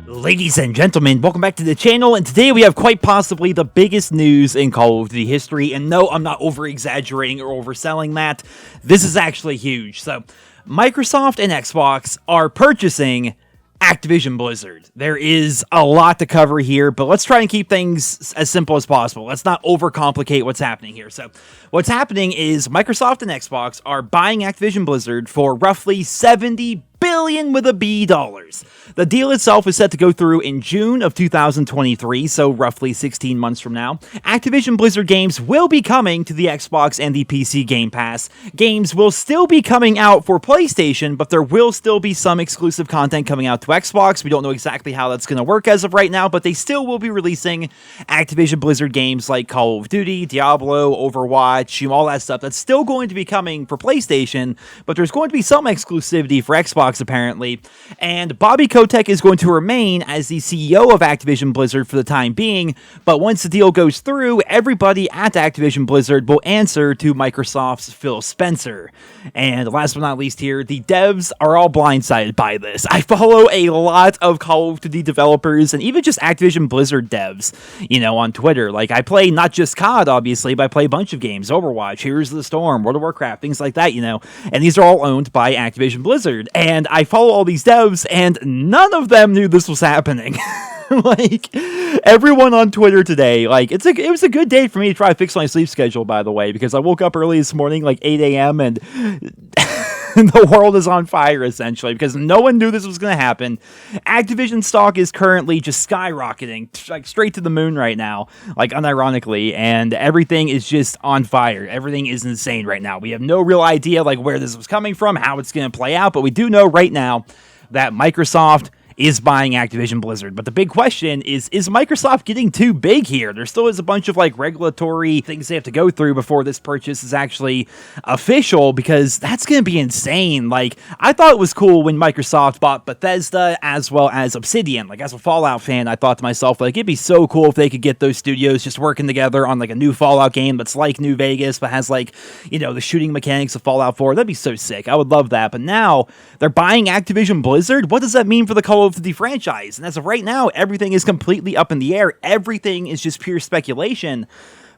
Ladies and gentlemen, welcome back to the channel, and today we have quite possibly the biggest news in Call of Duty history, and no, I'm not over-exaggerating or overselling that. This is actually huge. So, Microsoft and Xbox are purchasing Activision Blizzard. There is a lot to cover here, but let's try and keep things as simple as possible. Let's not overcomplicate what's happening here. So, what's happening is Microsoft and Xbox are buying Activision Blizzard for roughly $70 billion with a B dollars. The deal itself is set to go through in June of 2023, so roughly 16 months from now. Activision Blizzard games will be coming to the Xbox and the PC Game Pass. Games will still be coming out for PlayStation, but there will still be some exclusive content coming out to Xbox. We don't know exactly how that's going to work as of right now, but they still will be releasing Activision Blizzard games like Call of Duty, Diablo, Overwatch, all that stuff. That's still going to be coming for PlayStation, but there's going to be some exclusivity for Xbox apparently, and Bobby Kotick is going to remain as the CEO of Activision Blizzard for the time being, but once the deal goes through, everybody at Activision Blizzard will answer to Microsoft's Phil Spencer. And last but not least here, the devs are all blindsided by this. I follow a lot of Call of Duty developers and even just Activision Blizzard devs, on Twitter. Like, I play not just COD, obviously, but I play a bunch of games, Overwatch, Heroes of the Storm, World of Warcraft, things like that, and these are all owned by Activision Blizzard. And I follow all these devs, and none of them knew this was happening. Like, everyone on Twitter today, it was a good day for me to try to fix my sleep schedule, by the way, because I woke up early this morning, like 8 a.m., and the world is on fire, essentially, because no one knew this was going to happen. Activision stock is currently just skyrocketing, like, straight to the moon right now, like, unironically, and everything is just on fire. Everything is insane right now. We have no real idea, like, where this was coming from, how it's going to play out, but we do know right now that Microsoft is buying Activision Blizzard. But the big question is Microsoft getting too big here? There still is a bunch of regulatory things they have to go through before this purchase is actually official, because that's going to be insane. Like, I thought it was cool when Microsoft bought Bethesda as well as Obsidian. Like, as a Fallout fan, I thought to myself, like, it'd be so cool if they could get those studios just working together on like a new Fallout game that's like New Vegas, but has the shooting mechanics of Fallout 4. That'd be so sick. I would love that. But now they're buying Activision Blizzard. What does that mean for the Call of Duty franchise? And as of right now, everything is completely up in the air. Everything is just pure speculation.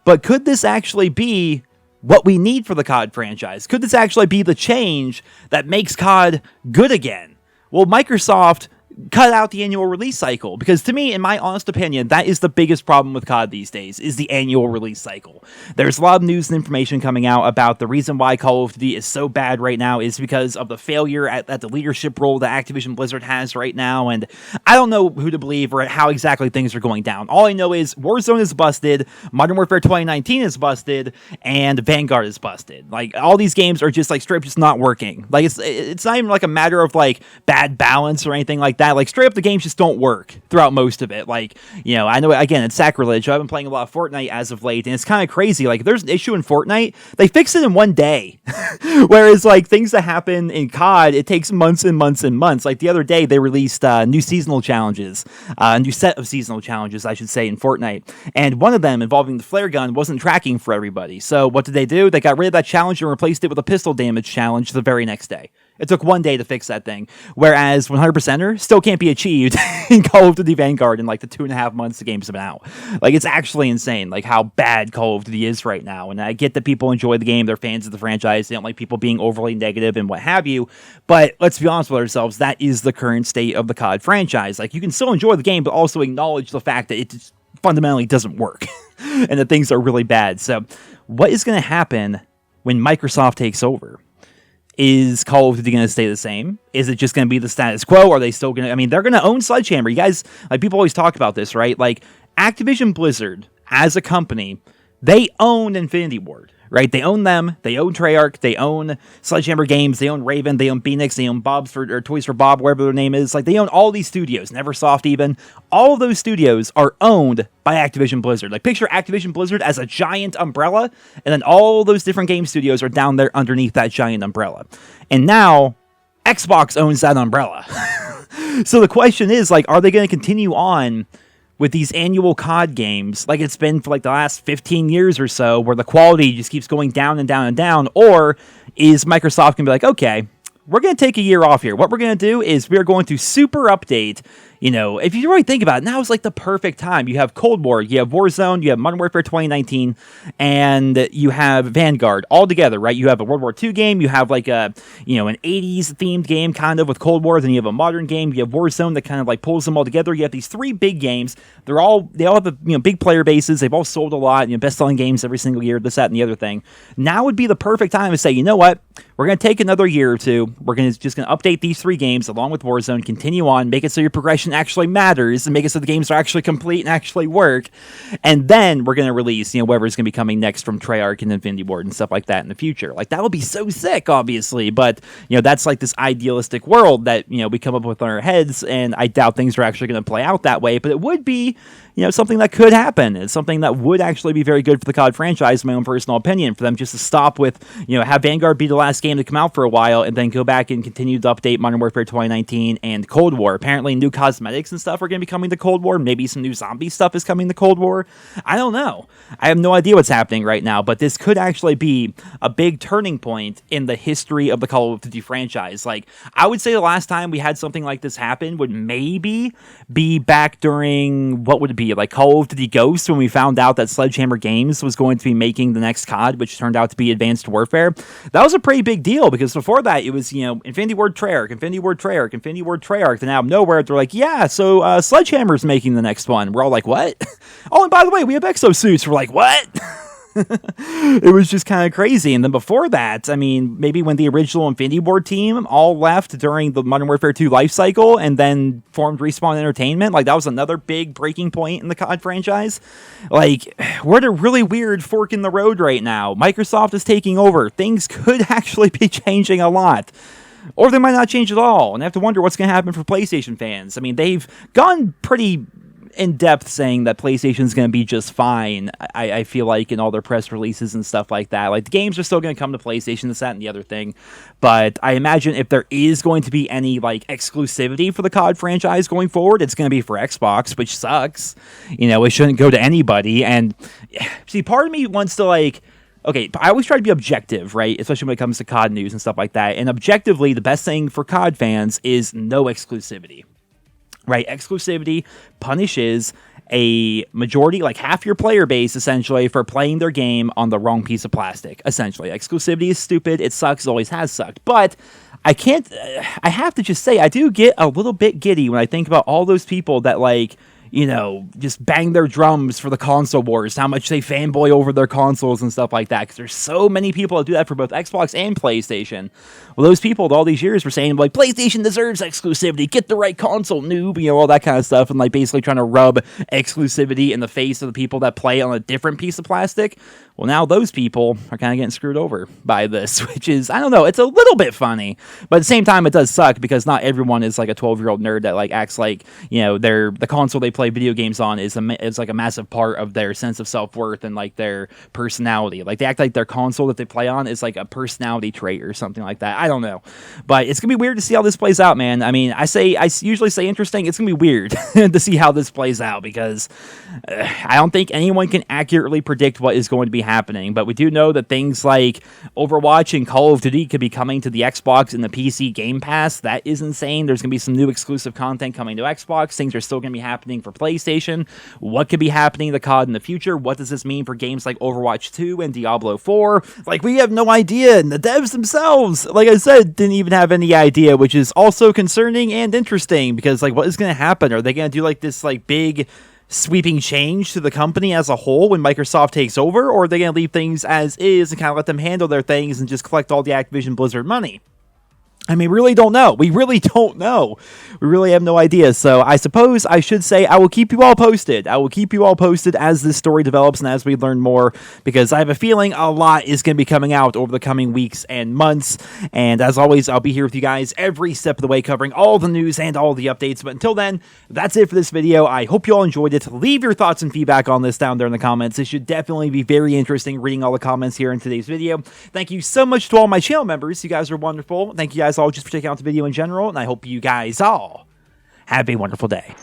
But could this actually be what we need for the COD franchise? Could this actually be the change that makes COD good again? Well, Microsoft cut out the annual release cycle, because to me, in my honest opinion, that is the biggest problem with COD these days, is the annual release cycle. There's a lot of news and information coming out about the reason why Call of Duty is so bad right now is because of the failure at the leadership role that Activision Blizzard has right now, and I don't know who to believe or how exactly things are going down. All I know is Warzone is busted, Modern Warfare 2019 is busted, and Vanguard is busted. Like, all these games are just straight up just not working. Like, it's not even like a matter of bad balance or anything like that. Like, straight up, the games just don't work throughout most of it. I know, again, it's sacrilege. I've been playing a lot of Fortnite as of late, and it's kind of crazy. Like, if there's an issue in Fortnite, they fix it in one day. Whereas, things that happen in COD, it takes months and months and months. Like, the other day, they released new seasonal challenges, a new set of seasonal challenges, I should say, in Fortnite. And one of them, involving the flare gun, wasn't tracking for everybody. So, what did they do? They got rid of that challenge and replaced it with a pistol damage challenge the very next day. It took one day to fix that thing, whereas 100%er still can't be achieved in Call of Duty Vanguard in the 2.5 months the game's been out. It's actually insane, how bad Call of Duty is right now. And I get that people enjoy the game, they're fans of the franchise, they don't like people being overly negative and what have you, but let's be honest with ourselves, that is the current state of the COD franchise. You can still enjoy the game, but also acknowledge the fact that it just fundamentally doesn't work, and that things are really bad. So, what is going to happen when Microsoft takes over? Is Call of Duty going to stay the same? Is it just going to be the status quo? Are they still going to... they're going to own Sledgehammer. You guys, people always talk about this, right? Activision Blizzard, as a company, they own Infinity Ward, right? They own them. They own Treyarch. They own Sledgehammer Games. They own Raven. They own Phoenix. They own Toys for Bob, wherever their name is. They own all these studios. Neversoft even. All of those studios are owned by Activision Blizzard. Picture Activision Blizzard as a giant umbrella, and then all those different game studios are down there underneath that giant umbrella. And now, Xbox owns that umbrella. So the question is, are they going to continue on with these annual COD games, like it's been for like the last 15 years or so, where the quality just keeps going down and down and down? Or is Microsoft going to be like, okay, we're going to take a year off here. What we're going to do is we're going to super update. You know, if you really think about it, now is like the perfect time. You have Cold War, you have Warzone, you have Modern Warfare 2019, and you have Vanguard all together, right? You have a World War II game, you have like a, you know, an 80s themed game kind of with Cold War, then you have a modern game, you have Warzone that kind of like pulls them all together. You have these three big games. They all have a, you know, big player bases. They've all sold a lot, you know, best-selling games every single year, this, that, and the other thing. Now would be the perfect time to say, you know what? We're going to take another year or two. We're just going to update these three games along with Warzone, continue on, make it so your progression actually matters, and make it so the games are actually complete and actually work. And then we're going to release, you know, whatever's going to be coming next from Treyarch and Infinity Ward and stuff like that in the future. Like, that would be so sick, obviously. But, you know, that's like this idealistic world that, you know, we come up with in our heads, and I doubt things are actually going to play out that way. But it would be, you know, something that could happen. It's something that would actually be very good for the COD franchise, in my own personal opinion, for them just to stop with, you know, have Vanguard be the last game to come out for a while, and then go back and continue to update Modern Warfare 2019 and Cold War. Apparently new cosmetics and stuff are going to be coming to Cold War. Maybe some new zombie stuff is coming to Cold War. I don't know. I have no idea what's happening right now, but this could actually be a big turning point in the history of the Call of Duty franchise. Like, I would say the last time we had something like this happen would maybe be back during, what would it be, like Call of Duty Ghosts, when we found out that Sledgehammer Games was going to be making the next COD, which turned out to be Advanced Warfare. That was a pretty big deal, because before that, it was, you know, Infinity Ward Treyarch, Infinity Ward Treyarch, Infinity Ward Treyarch, and out of nowhere, they're like, yeah, so Sledgehammer's making the next one. We're all like, what? Oh, and by the way, we have exosuits. We're like, what? It was just kind of crazy. And then before that, I mean, maybe when the original Infinity Ward team all left during the Modern Warfare 2 life cycle and then formed Respawn Entertainment, like, that was another big breaking point in the COD franchise. Like, we're at a really weird fork in the road right now. Microsoft is taking over. Things could actually be changing a lot. Or they might not change at all, and I have to wonder what's going to happen for PlayStation fans. I mean, they've gone pretty in-depth saying that PlayStation's going to be just fine, I feel like, in all their press releases and stuff like that. Like, the games are still going to come to PlayStation, this, that, and the other thing. But I imagine if there is going to be any, like, exclusivity for the COD franchise going forward, it's going to be for Xbox, which sucks. You know, it shouldn't go to anybody. And, see, part of me wants to, like... Okay, I always try to be objective, right? Especially when it comes to COD news and stuff like that. And objectively, the best thing for COD fans is no exclusivity, right? Exclusivity punishes a majority, like half your player base, essentially, for playing their game on the wrong piece of plastic, essentially. Exclusivity is stupid. It sucks. It always has sucked. But I have to just say, I do get a little bit giddy when I think about all those people that, like, you know, just bang their drums for the console wars, how much they fanboy over their consoles and stuff like that, because there's so many people that do that for both Xbox and PlayStation. Well, those people all these years were saying, like, PlayStation deserves exclusivity, get the right console, noob, you know, all that kind of stuff, and, like, basically trying to rub exclusivity in the face of the people that play on a different piece of plastic. Well, now those people are kind of getting screwed over by this, which is, I don't know, it's a little bit funny, but at the same time, it does suck, because not everyone is, like, a 12-year-old nerd that, like, acts like, you know, the console they play video games on is like a massive part of their sense of self-worth and, like, their personality. Like, they act like their console that they play on is, like, a personality trait or something like that. I don't know, but it's gonna be weird to see how this plays out, man. I mean, I usually say interesting. It's gonna be weird to see how this plays out, because I don't think anyone can accurately predict what is going to be happening, but we do know that things like Overwatch and Call of Duty could be coming to the Xbox and the PC Game Pass. That is insane. There's gonna be some new exclusive content coming to Xbox. Things are still gonna be happening for PlayStation. What could be happening to COD in the future? What does this mean for games like Overwatch 2 and Diablo 4? Like, we have no idea, and the devs themselves, like I said, didn't even have any idea, which is also concerning and interesting, because, like, what is going to happen? Are they going to do, like, this, like, big sweeping change to the company as a whole when Microsoft takes over, or are they going to leave things as is and kind of let them handle their things and just collect all the Activision Blizzard money? I mean, we really don't know. We really don't know. We really have no idea. So I suppose I should say I will keep you all posted. I will keep you all posted as this story develops and as we learn more, because I have a feeling a lot is going to be coming out over the coming weeks and months. And as always, I'll be here with you guys every step of the way, covering all the news and all the updates. But until then, that's it for this video. I hope you all enjoyed it. Leave your thoughts and feedback on this down there in the comments. It should definitely be very interesting reading all the comments here in today's video. Thank you so much to all my channel members. You guys are wonderful. Thank you guys all just for checking out the video in general, and I hope you guys all have a wonderful day.